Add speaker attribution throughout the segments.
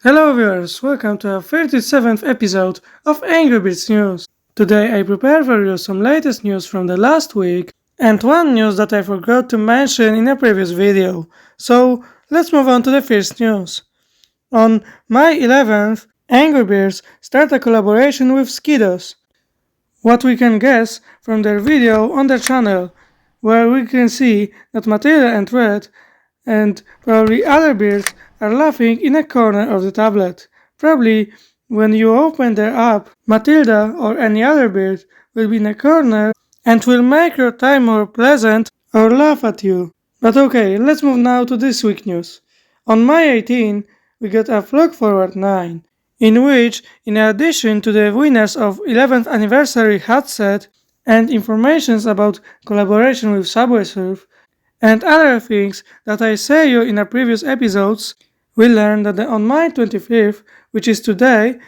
Speaker 1: Hello viewers, welcome to our 37th episode of Angry Birds News. Today I prepared for you some latest news from the last week and one news that I forgot to mention in a previous video. So let's move on to the first news. On May 11th, Angry Birds start a collaboration with SKIDOS. What we can guess from their video on their channel, where we can see that Matilda and Red and probably other birds are laughing in a corner of the tablet. Probably when you open their app, Matilda or any other bird will be in a corner and will make your time more pleasant or laugh at you. But okay, let's move now to this week's news. On May 18, we got a Flock Forward 9, in which, in addition to the winners of 11th anniversary hat set and informations about collaboration with Subwaysurfers, and other things that I say you in our previous episodes, we learned that on May 25th, which is today,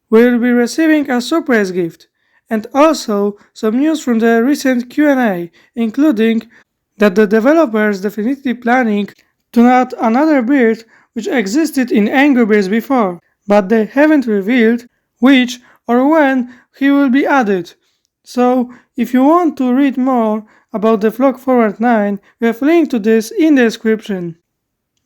Speaker 1: we will be receiving a surprise gift, and also some news from the recent Q&A, including that the developers definitely planning to add another bird which existed in Angry Birds before, but they haven't revealed which or when he will be added. So, if you want to read more about the Flock Forward 9, we have linked to this in the description.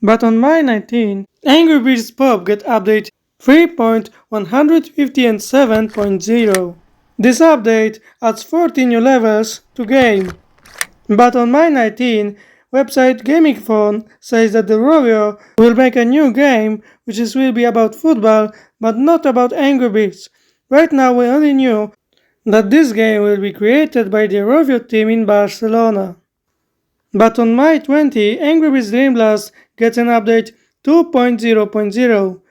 Speaker 1: But on May 19, angrybirdsspop got update 3.157.0. This update adds 40 new levels to game. But on May 19, website Gaming Phone says that the rovio will make a new game which will be about football but not about Angry Birds. Right now we only knew that this game will be created by the rovio team in Barcelona. But on May 20, angrybirdsdreamblast gets an update 2.0.0.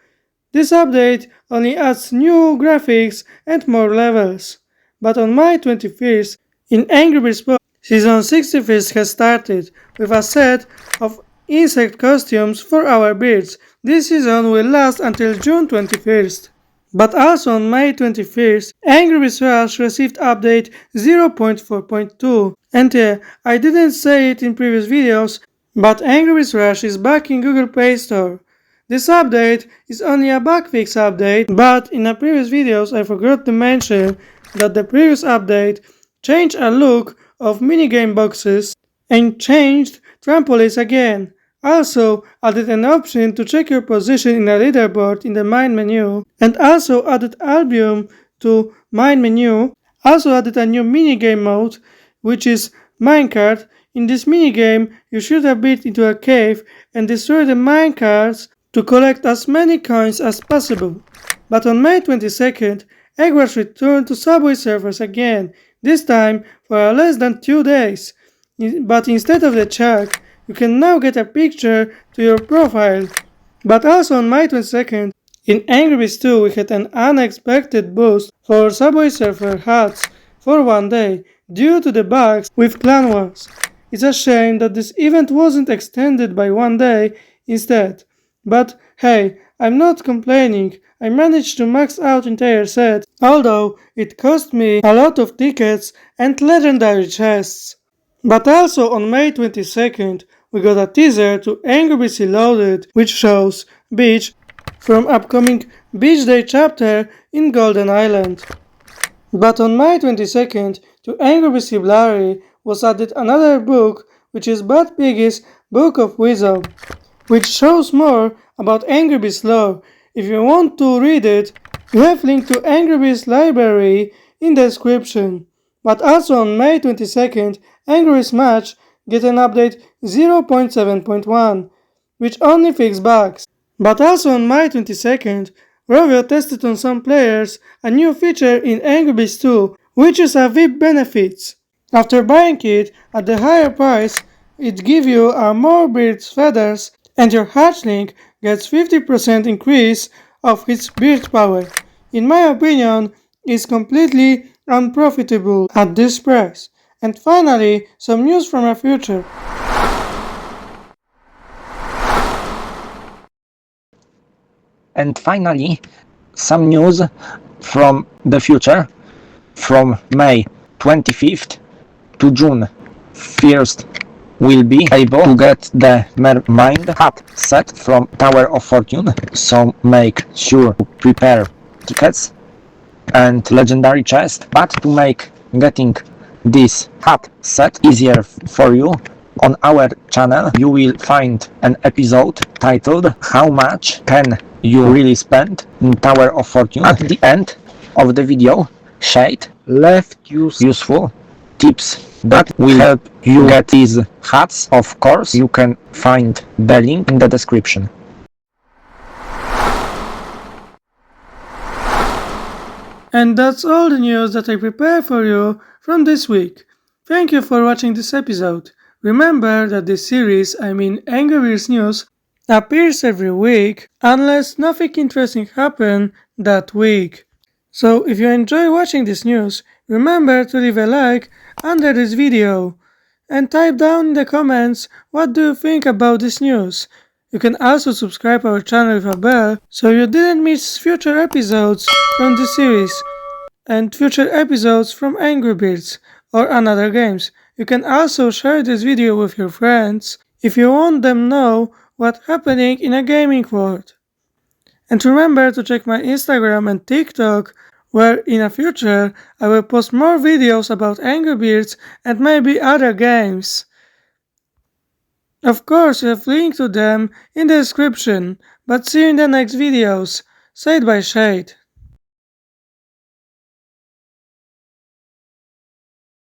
Speaker 1: This update only adds new graphics and more levels. But on May 21st, in AngryBirdsPop, Season 61st has started with a set of insect costumes for our birds. This season will last until June 21st. But also on May 21st, AngryBirdsRush received update 0.4.2. And yeah, I didn't say it in previous videos, but AngryBirdsRush is back in Google Play Store. This update is only a bug fix update, but in the previous videos I forgot to mention that the previous update changed a look of minigame boxes and changed trampolines again. Also added an option to check your position in a leaderboard in the main menu, and also added album to main menu. Also added a new minigame mode, which is minecart. In this minigame, you shoot a bit into a cave and destroy the minecarts to collect as many coins as possible. But on May 22nd, Eggwars returned to Subwaysurfers again, this time for less than 2 days. But instead of the check, you can now get a picture to your profile. But also on May 22nd, in Angry Birds 2 we had an unexpected boost for Subwaysurfer hats for 1 day, due to the bugs with Clan Wars. It's a shame that this event wasn't extended by 1 day instead. But hey, I'm not complaining, I managed to max out entire set, although it cost me a lot of tickets and legendary chests. But also on May 22nd, we got a teaser to angrybirdslreloaded, which shows Beach from upcoming Beach Day chapter in Golden Island. But on May 22nd, to Angry Birds Library was added another book, which is badpigges Book of Wisdom, which shows more about Angry Birds lore. If you want to read it, you have link to Angry Birds Library in the description. But also on May 22nd, Angry Birds Match get an update 0.7.1, which only fixes bugs. But also on May 22nd, rovio tested on some players a new feature in Angry Birds 2, which is a VIP benefits. After buying it at the higher price, it gives you more bird's feathers and your hatchling gets 50% increase of its bird power. In my opinion, it's completely unprofitable at this price. And finally, some news from our future.
Speaker 2: And finally, some news from the future, from May 25th to June 1st will be able to get the mermaid hat set from Tower of Fortune, so make sure to prepare tickets and legendary chest. But to make getting this hat set easier for you, on our channel you will find an episode titled How much can you really spend in Tower of Fortune? At the end of the video, Shead left useful tips that will help you get these hats. Of course, you can find the link in the description.
Speaker 1: And that's all the news that I prepared for you from this week. Thank you for watching this episode. Remember that this series, Angry Birds News, appears every week unless nothing interesting happens that week. So if you enjoy watching this news, remember to leave a like under this video and type down in the comments what do you think about this news. You can also subscribe our channel with a bell so you didn't miss future episodes from this series and future episodes from Angry Birds or another games. You can also share this video with your friends if you want them know what's happening in a gaming world. And remember to check my Instagram and TikTok, where in the future I will post more videos about Angry Birds and maybe other games. Of course, you have links to them in the description, but see you in the next videos. Said by Shead.